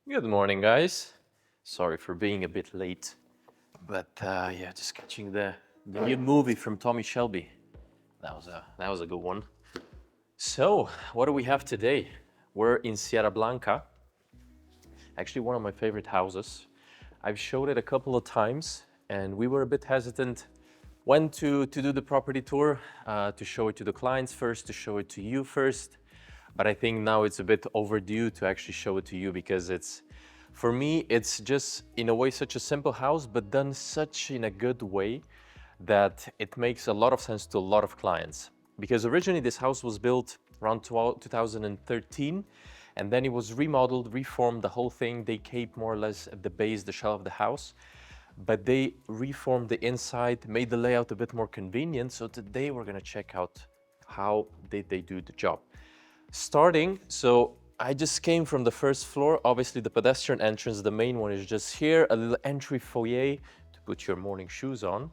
Good morning, guys. Sorry for being a bit late, but yeah, just catching the new movie from Tommy Shelby. That was a good one. So, what do we have today? We're in Sierra Blanca, actually one of my favorite houses. I've showed it a couple of times, and we were a bit hesitant when to do the property tour, to show it to the clients first, to show it to you first. But I think now it's a bit overdue to actually show it to you because for me, it's just in a way such a simple house, but done such in a good way that it makes a lot of sense to a lot of clients. Because originally this house was built around 2013, and then it was remodeled, reformed, the whole thing. They kept more or less at the base, the shell of the house, but they reformed the inside, made the layout a bit more convenient. So today we're gonna check out how did they do the job. Starting, so I just came from the first floor. Obviously the pedestrian entrance, the main one is just here, a little entry foyer to put your morning shoes on.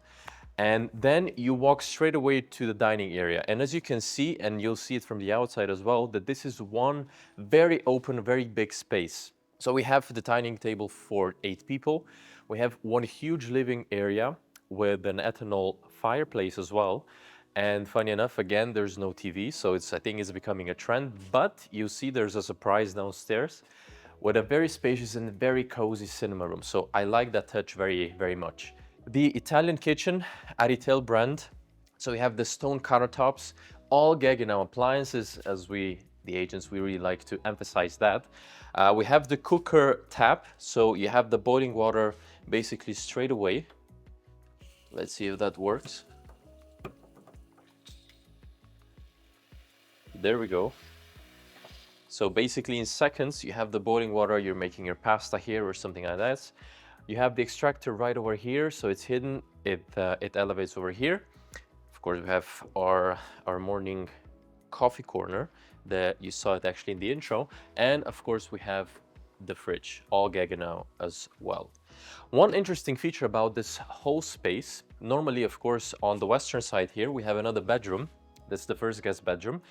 And then you walk straight away to the dining area. And as you can see, and you'll see it from the outside as well, that this is one very open, very big space. So we have the dining table for 8 people. We have one huge living area with an ethanol fireplace as well. And funny enough, again, there's no TV, so I think it's becoming a trend. But you see there's a surprise downstairs with a very spacious and very cozy cinema room. So I like that touch very, very much. The Italian kitchen, Aritel brand. So we have the stone countertops, all Gaggenau appliances, as the agents, we really like to emphasize that. We have the cooker tap, so you have the boiling water basically straight away. Let's see if that works. There we go. So basically in seconds, you have the boiling water, you're making your pasta here or something like that. You have the extractor right over here, so it's hidden, it elevates over here. Of course, we have our morning coffee corner that you saw it actually in the intro. And of course, we have the fridge, all Gaggenau as well. One interesting feature about this whole space, normally, of course, on the western side here, we have another bedroom. That's the first guest bedroom,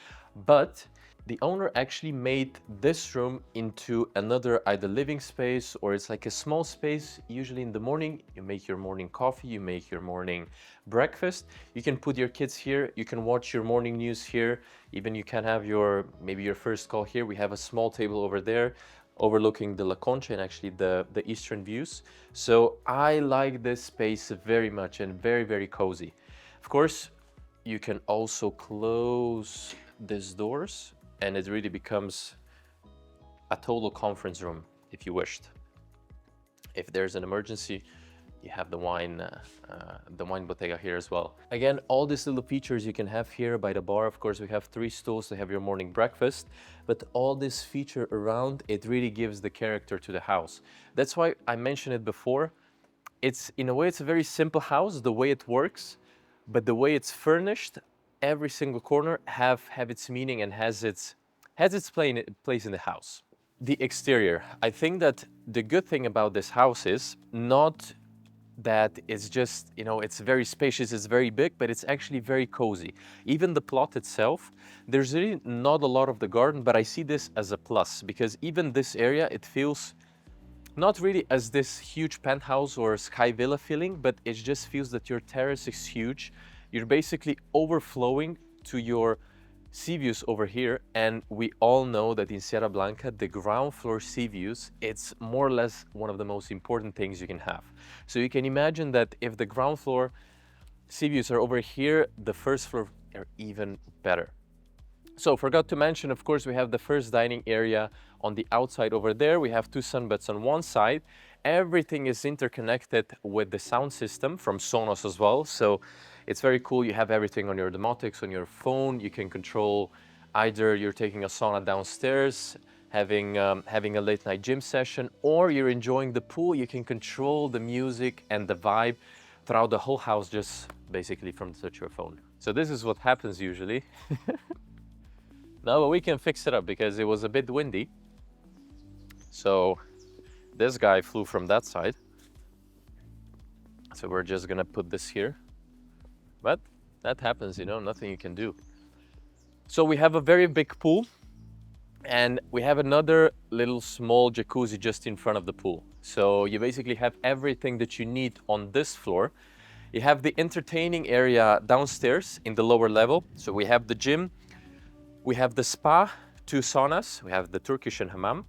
but the owner actually made this room into another either living space or it's like a small space. Usually in the morning, you make your morning coffee, you make your morning breakfast. You can put your kids here, you can watch your morning news here. Even you can have maybe your first call here. We have a small table over there overlooking the La Concha and actually the eastern views. So I like this space very much and very, very cozy. Of course, you can also close these doors and it really becomes a total conference room if you wished. If there's an emergency, you have the wine bottega here as well. Again, all these little features you can have here by the bar. Of course, we have 3 stools to have your morning breakfast, but all this feature around, it really gives the character to the house. That's why I mentioned it before. In a way, it's a very simple house, the way it works, but the way it's furnished, every single corner have its meaning and has its place in the house. The exterior. I think that the good thing about this house is not that it's just, it's very spacious, it's very big, but it's actually very cozy. Even the plot itself, there's really not a lot of the garden, but I see this as a plus because even this area, it feels not really as this huge penthouse or sky villa feeling, but it just feels that your terrace is huge. You're basically overflowing to your sea views over here, and we all know that in Sierra Blanca, the ground floor sea views, it's more or less one of the most important things you can have. So you can imagine that if the ground floor sea views are over here, the first floor are even better. So forgot to mention, of course, we have the first dining area on the outside over there. We have 2 sunbeds on one side. Everything is interconnected with the sound system from Sonos as well. So it's very cool. You have everything on your domotics, on your phone. You can control either you're taking a sauna downstairs, having a late night gym session, or you're enjoying the pool. You can control the music and the vibe throughout the whole house just basically from the touch of your phone. So this is what happens usually. No, but we can fix it up because it was a bit windy. So this guy flew from that side. So we're just gonna put this here. But that happens, nothing you can do. So we have a very big pool. And we have another little small jacuzzi just in front of the pool. So you basically have everything that you need on this floor. You have the entertaining area downstairs in the lower level. So we have the gym, we have the spa, 2 saunas, we have the Turkish and hammam,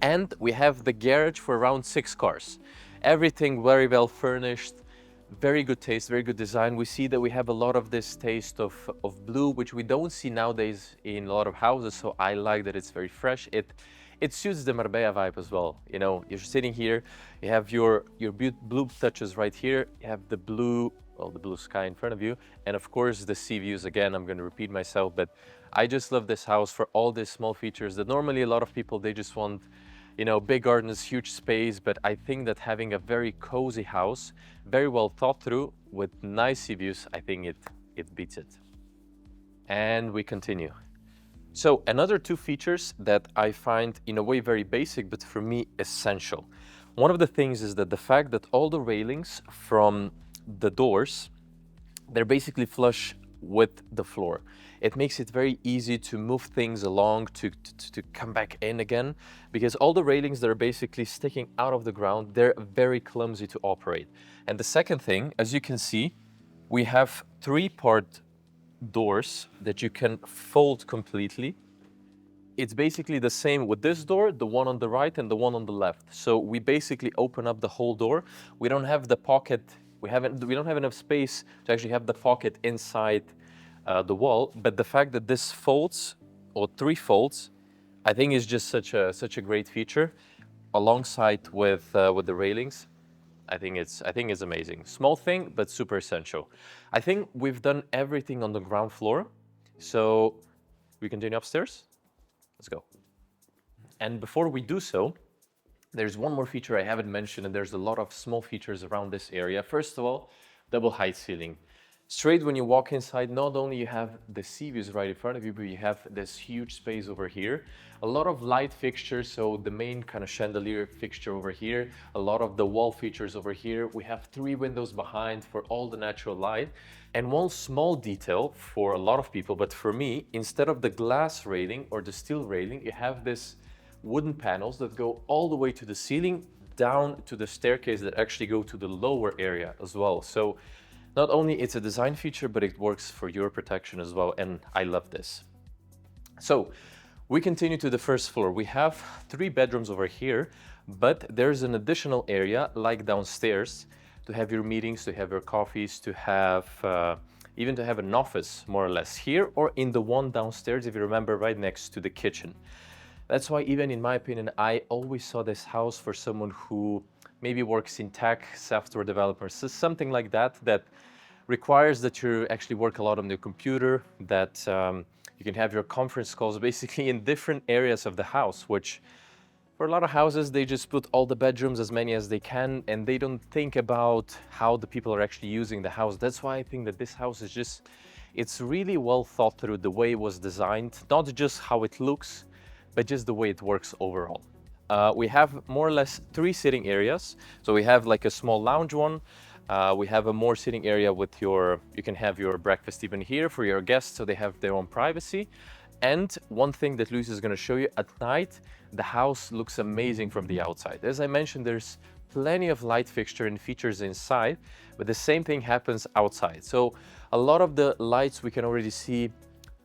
and we have the garage for around 6 cars. Everything very well furnished, very good taste, very good design. We see that we have a lot of this taste of blue, which we don't see nowadays in a lot of houses. So I like that it's very fresh. It suits the Marbella vibe as well. You know, you're sitting here, you have your blue touches right here. You have the blue, well, the blue sky in front of you, and of course the sea views. Again, I'm going to repeat myself, but I just love this house for all these small features that normally a lot of people, they just want, you know, big gardens, huge space. But I think that having a very cozy house, very well thought through with nice sea views, I think it beats it. And we continue. So another 2 features that I find in a way very basic, but for me essential. One of the things is that the fact that all the railings from the doors, they're basically flush with the floor. It makes it very easy to move things along, to come back in again, because all the railings that are basically sticking out of the ground, they're very clumsy to operate. And the second thing, as you can see, we have 3-part doors that you can fold completely. It's basically the same with this door, the one on the right and the one on the left. So we basically open up the whole door. We don't have the pocket, we don't have enough space to actually have the pocket inside the wall. But the fact that this folds, or 3 folds, I think is just such a great feature, alongside with the railings. I think it's amazing. Small thing, but super essential. I think we've done everything on the ground floor. So we continue upstairs. Let's go. And before we do so, there's one more feature I haven't mentioned, and there's a lot of small features around this area. First of all, double height ceiling. Straight when you walk inside, not only you have the sea views right in front of you, but you have this huge space over here. A lot of light fixtures, so the main kind of chandelier fixture over here, a lot of the wall features over here. We have 3 windows behind for all the natural light. And one small detail for a lot of people, but for me, instead of the glass railing or the steel railing, you have this wooden panels that go all the way to the ceiling, down to the staircase that actually go to the lower area as well. So not only it's a design feature, but it works for your protection as well, and I love this. So we continue to the first floor. We have 3 bedrooms over here, but there's an additional area like downstairs to have your meetings, to have your coffees, to have even to have an office more or less here, or in the one downstairs, if you remember, right next to the kitchen. That's why, even in my opinion, I always saw this house for someone who maybe works in tech, software developers, so something like that, that requires that you actually work a lot on the computer, that you can have your conference calls basically in different areas of the house, which for a lot of houses, they just put all the bedrooms, as many as they can, and they don't think about how the people are actually using the house. That's why I think that this house is just, it's really well thought through, the way it was designed, not just how it looks, but just the way it works overall. We have more or less 3 sitting areas. So we have like a small lounge one. We have a more sitting area with you can have your breakfast even here for your guests, so they have their own privacy. And one thing that Luis is going to show you, at night, the house looks amazing from the outside. As I mentioned, there's plenty of light fixture and features inside, but the same thing happens outside. So a lot of the lights we can already see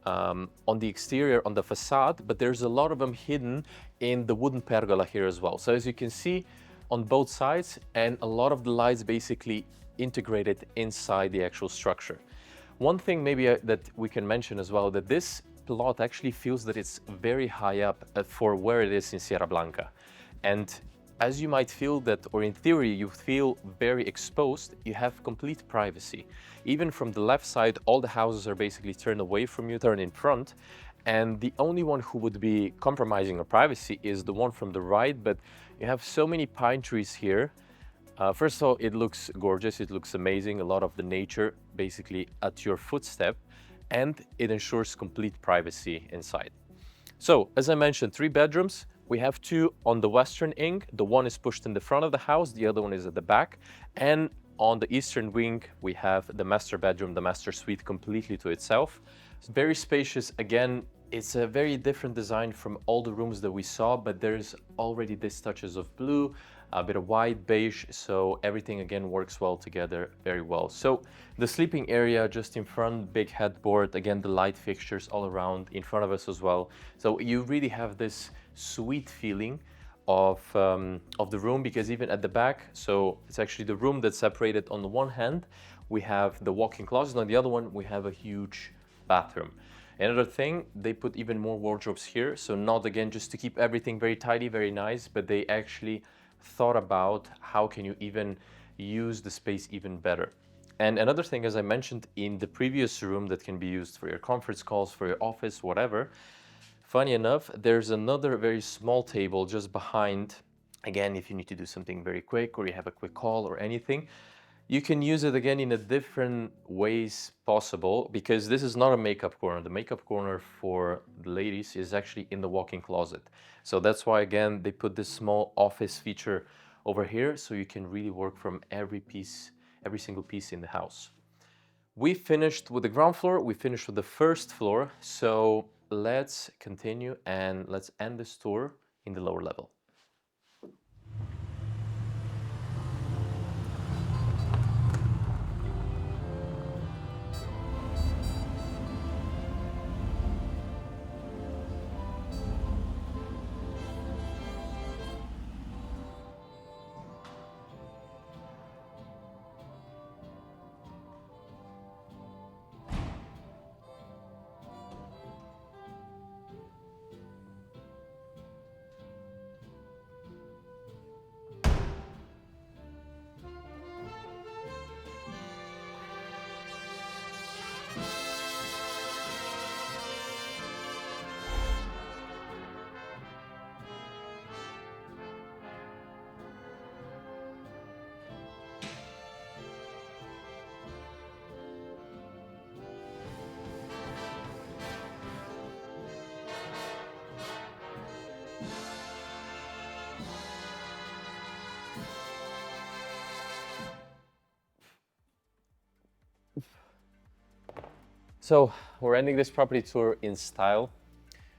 on the exterior, on the facade, but there's a lot of them hidden in the wooden pergola here as well. So as you can see on both sides, and a lot of the lights basically integrated inside the actual structure. One thing maybe that we can mention as well, that this plot actually feels that it's very high up for where it is in Sierra Blanca. And as you might feel that, or in theory, you feel very exposed, you have complete privacy. Even from the left side, all the houses are basically turned away from you, turned in front. And the only one who would be compromising on privacy is the one from the right, but you have so many pine trees here. First of all, it looks gorgeous, it looks amazing, a lot of the nature basically at your footstep, and it ensures complete privacy inside. So, as I mentioned, 3 bedrooms. We have 2 on the western wing. The one is pushed in the front of the house, the other one is at the back. And on the eastern wing, we have the master bedroom, the master suite completely to itself. It's very spacious. Again, It's a very different design from all the rooms that we saw, but there's already this touches of blue, a bit of white, beige, so everything again works well together very well. So the sleeping area just in front, big headboard, again the light fixtures all around in front of us as well. So you really have this sweet feeling of the room, because even at the back, so it's actually the room that's separated. On the one hand we have the walk-in closet, on the other one we have a huge bathroom. Another thing, they put even more wardrobes here, so not again just to keep everything very tidy, very nice, but they actually thought about how can you even use the space even better. And another thing, as I mentioned in the previous room, that can be used for your conference calls, for your office, whatever. Funny enough, there's another very small table just behind. Again, if you need to do something very quick or you have a quick call or anything, you can use it again in a different ways possible, because this is not a makeup corner. The makeup corner for the ladies is actually in the walk-in closet. So that's why again they put this small office feature over here, so you can really work from every piece, every single piece in the house. We finished with the ground floor, we finished with the first floor, so let's continue and let's end this tour in the lower level. So we're ending this property tour in style.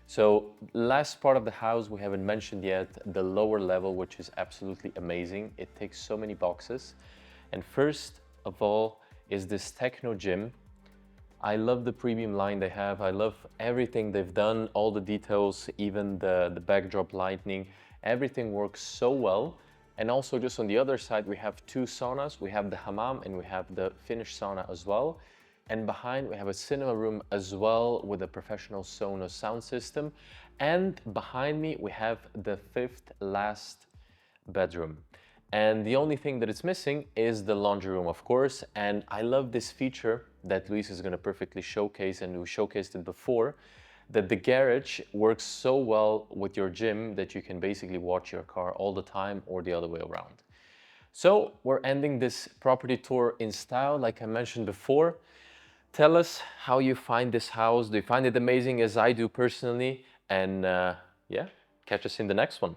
So last part of the house we haven't mentioned yet, the lower level, which is absolutely amazing. It ticks so many boxes. And first of all is this techno gym. I love the premium line they have. I love everything they've done, all the details, even the backdrop lighting, everything works so well. And also just on the other side, we have two saunas. We have the hammam and we have the finished sauna as well. And behind we have a cinema room as well with a professional Sonos sound system. And behind me we have the fifth last bedroom. And the only thing that is missing is the laundry room, of course. And I love this feature that Luis is going to perfectly showcase, and we showcased it before, that the garage works so well with your gym that you can basically watch your car all the time, or the other way around. So we're ending this property tour in style, like I mentioned before. Tell us how you find this house. Do you find it amazing as I do personally? And yeah, catch us in the next one.